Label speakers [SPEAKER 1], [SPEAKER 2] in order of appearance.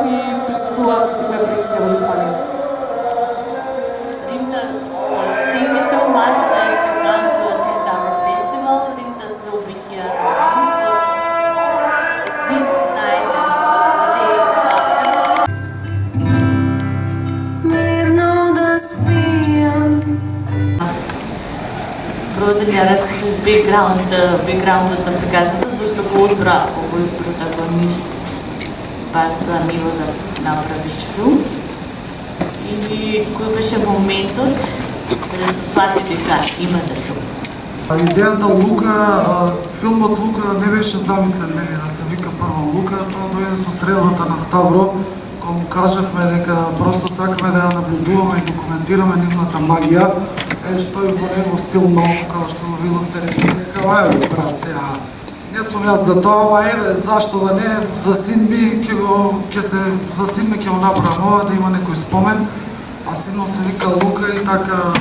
[SPEAKER 1] Ти присъствува на всяка проекция в Литвания.
[SPEAKER 2] Rimtas, thank you so much that you come to attend our festival. Rimtas will be here around for this night and the day after.
[SPEAKER 3] Мирно да спием.
[SPEAKER 2] Просто да разкажеш бекграундът на приказната, защо го отбра овој протагонист баш zanimljivo да направиш филм. И кој беше моментот кога се свати дека има да филм?
[SPEAKER 4] Идеята Лука, филмот Лука не беше замислен да се вика прво Лука, тоа дојде со средбата на Ставро, кога му кажавме дека просто сакаме да ја наблюдуваме и документираме нивната магија, што и во негов стил малку како што го видовте дека еве брат сега не сум јас за тоа, ама еве зашто да не за син ми ќе го направам ова да има некој спомен, а синот се вика Лука и така